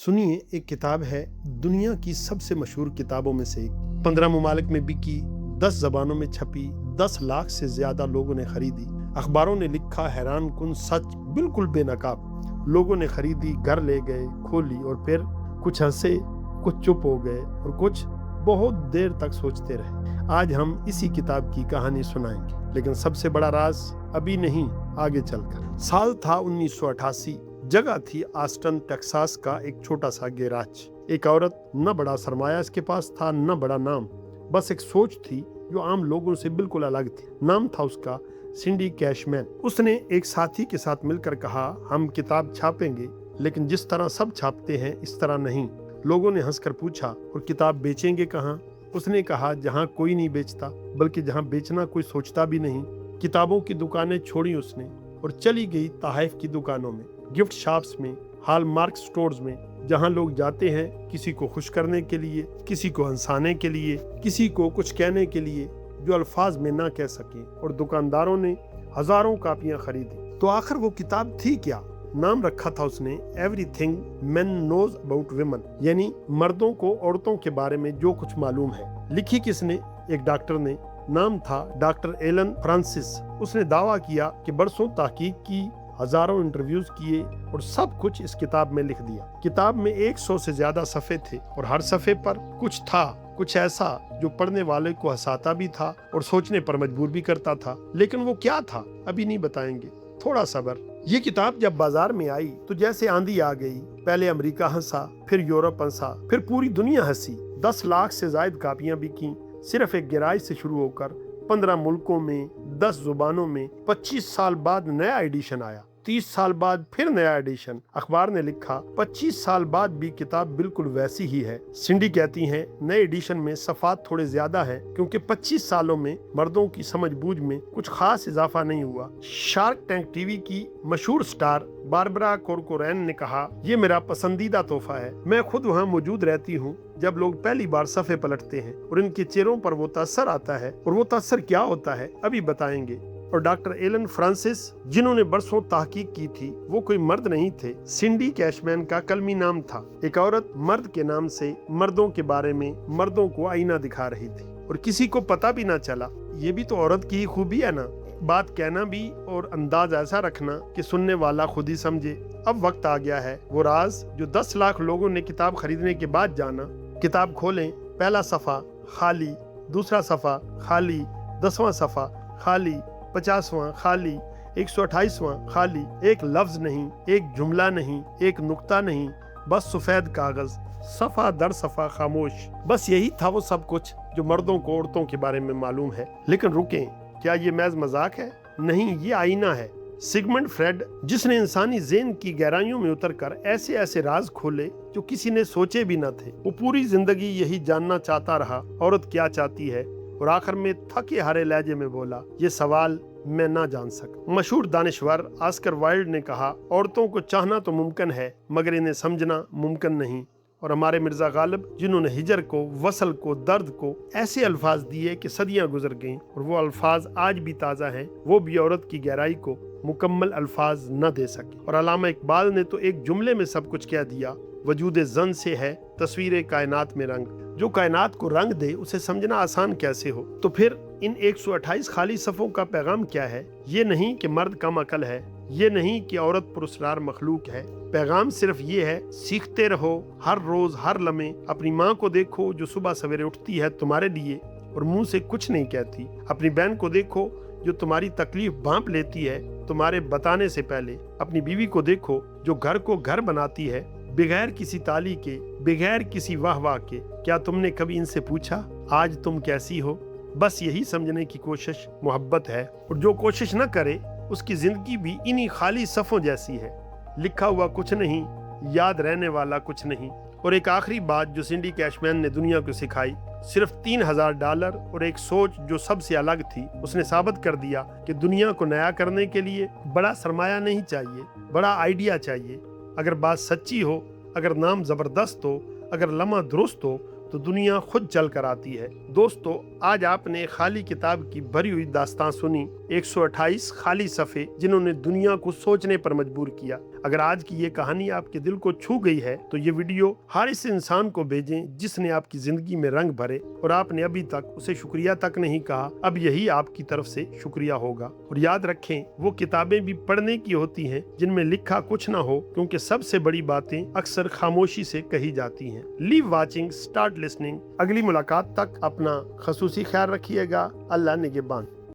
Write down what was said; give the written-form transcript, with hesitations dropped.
सुनिए, एक किताब है दुनिया की सबसे मशहूर किताबों में से एक। 15 ममालिक में बिकी, 10 जबानों में छपी, 10 लाख से ज्यादा लोगों ने खरीदी। अखबारों ने लिखा हैरान कुन सच, बिल्कुल बेनकाब। लोगों ने खरीदी, घर ले गए, खोली और फिर कुछ हंसे, कुछ चुप हो गए और कुछ बहुत देर तक सोचते रहे। आज हम इसी किताब की कहानी सुनाएंगे, लेकिन सबसे बड़ा राज अभी नहीं, आगे चलकर। साल था 1988। जगह थी आस्टन, टेक्सास का एक छोटा सा गैराज। एक औरत, न बड़ा सरमाया इसके पास था, न बड़ा नाम, बस एक सोच थी जो आम लोगों से बिल्कुल अलग थी। नाम था उसका सिंडी कैशमैन। उसने एक साथी के साथ मिलकर कहा, हम किताब छापेंगे, लेकिन जिस तरह सब छापते हैं इस तरह नहीं। लोगों ने हंसकर पूछा, और किताब बेचेंगे कहाँ? उसने कहा, जहाँ कोई नहीं बेचता, बल्कि जहाँ बेचना कोई सोचता भी नहीं। किताबों की दुकानें छोड़ी उसने और चली गई तहफ़ की दुकानों में, गिफ्ट शॉप्स में, हॉलमार्क स्टोर्स में, जहां लोग जाते हैं किसी को खुश करने के लिए, किसी को हंसाने के लिए, किसी को कुछ कहने के लिए जो अल्फाज में ना कह सके। और दुकानदारों ने हजारों कापियां खरीदी। तो आखिर वो किताब थी क्या? नाम रखा था उसने everything men knows about women, यानी मर्दों को औरतों के बारे में जो कुछ मालूम है। लिखी किसने? एक डॉक्टर ने। नाम था डॉक्टर एलन फ्रांसिस। उसने दावा किया कि बरसों तहकीक की, हजारों इंटरव्यूज किए और सब कुछ इस किताब में लिख दिया। किताब में 100 से ज्यादा सफ़े थे और हर सफ़े पर कुछ था, कुछ ऐसा जो पढ़ने वाले को हंसाता भी था और सोचने पर मजबूर भी करता था। लेकिन वो क्या था, अभी नहीं बताएंगे, थोड़ा सब्र। ये किताब जब बाजार में आई तो जैसे आंधी आ गई। पहले अमेरिका हंसा, फिर यूरोप हंसा, फिर पूरी दुनिया हंसी। 10 लाख से ज्यादा कापियां बिकी, सिर्फ एक गैराज से शुरू होकर 15 मुल्कों में, 10 जुबानों में। 25 साल बाद नया एडिशन आया, 30 साल बाद फिर नया एडिशन। अखबार ने लिखा, 25 साल बाद भी किताब बिल्कुल वैसी ही है। सिंडी कहती हैं, नए एडिशन में सफ़ात थोड़े ज्यादा है, क्योंकि 25 सालों में मर्दों की समझबूझ में कुछ खास इजाफा नहीं हुआ। शार्क टैंक टीवी की मशहूर स्टार बारबरा कॉर्कोरैन ने कहा, ये मेरा पसंदीदा तोहफा है। मैं खुद वहाँ मौजूद रहती हूँ जब लोग पहली बार सफ़े पलटते हैं और इनके चेहरों पर वो तासर आता है। और वो तासर क्या होता है, अभी बताएंगे। और डॉक्टर एलन फ्रांसिस, जिन्होंने बरसों तहकीक की थी, वो कोई मर्द नहीं थे। सिंडी कैशमैन का कलमी नाम था। एक औरत मर्द के नाम से मर्दों के बारे में मर्दों को आईना दिखा रही थी और किसी को पता भी ना चला। ये भी तो औरत की ही खूबी है ना, बात कहना भी और अंदाज ऐसा रखना कि सुनने वाला खुद ही समझे। अब वक्त आ गया है वो राज जो 10 लाख लोगों ने किताब खरीदने के बाद जाना। किताब खोलें, पहला सफ़ा खाली, दूसरा सफ़ा खाली, 10वां सफ़ा खाली, 50वां खाली, 128वां खाली। एक लफ्ज नहीं, एक जुमला नहीं, एक नुक्ता नहीं, बस सफेद कागज, सफ़ा दर सफ़ा खामोश। बस यही था वो सब कुछ जो मर्दों को औरतों के बारे में मालूम है। लेकिन रुकें, क्या ये महज मजाक है? नहीं, ये आईना है। सिगमंड फ्रेड, जिसने इंसानी ज़हन की गहराइयों में उतरकर ऐसे ऐसे राज खोले जो किसी ने सोचे भी न थे। वो पूरी जिंदगी यही जानना चाहता रहा, औरत क्या चाहती है, और आखिर में थके हारे लहजे में बोला, ये सवाल मैं ना जान सका। मशहूर दानिश्वर ऑस्कर वाइल्ड ने कहा, औरतों को चाहना तो मुमकिन है, मगर इन्हें समझना मुमकिन नहीं। और हमारे मिर्जा गालिब, जिन्होंने हिजर को, वसल को, दर्द को ऐसे अल्फाज दिए कि सदियां गुजर गईं और वो अल्फाज आज भी ताज़ा हैं, वो भी औरत की गहराई को मुकम्मल अल्फाज न दे सके। और अल्लामा इकबाल ने तो एक जुमले में सब कुछ कह दिया, वजूद जन से है तस्वीर कायनात में रंग। जो कायनात को रंग दे उसे समझना आसान कैसे हो। तो फिर इन 128 खाली सफ़ों का पैगाम क्या है? ये नहीं कि मर्द कम अकल है, ये नहीं कि औरत पुरस्कार मखलूक है। पैगाम सिर्फ ये है, सीखते रहो, हर रोज हर लम्हे। अपनी माँ को देखो जो सुबह सवेरे उठती है तुम्हारे लिए और मुंह से कुछ नहीं कहती। अपनी बहन को देखो जो तुम्हारी तकलीफ भांप लेती है तुम्हारे बताने से पहले। अपनी बीवी को देखो जो घर को घर बनाती है, बगैर किसी ताली के, बगैर किसी वाह वाह के। क्या तुमने कभी इनसे पूछा, आज तुम कैसी हो? बस यही समझने की कोशिश मोहब्बत है। और जो कोशिश न करे उसकी जिंदगी भी इन्हीं खाली सफ़ों जैसी है। लिखा हुआ कुछ नहीं, याद रहने वाला कुछ नहीं। और एक आखिरी बात जो सिंडी कैशमैन ने दुनिया को सिखाई, सिर्फ $3000 और एक सोच जो सबसे अलग थी। उसने साबित कर दिया कि दुनिया को नया करने के लिए बड़ा सरमाया नहीं चाहिए, बड़ा आइडिया चाहिए। अगर बात सच्ची हो, अगर नाम जबरदस्त हो, अगर लम्हा दुरुस्त हो, तो दुनिया खुद चल कर आती है। दोस्तों, आज आपने खाली किताब की भरी हुई दास्तान सुनी, 128 खाली सफ़े जिन्होंने दुनिया को सोचने पर मजबूर किया। अगर आज की ये कहानी आपके दिल को छू गई है तो ये वीडियो हर इस इंसान को भेजें जिसने आपकी जिंदगी में रंग भरे और आपने अभी तक उसे शुक्रिया तक नहीं कहा। अब यही आपकी तरफ से शुक्रिया होगा। और याद रखें, वो किताबें भी पढ़ने की होती हैं जिनमें लिखा कुछ ना हो, क्योंकि सबसे बड़ी बातें अक्सर खामोशी से कही जाती हैं। Leave watching, start listening. अगली मुलाकात तक अपना खसूसी ख्याल रखिएगा। अल्लाह निगहबान।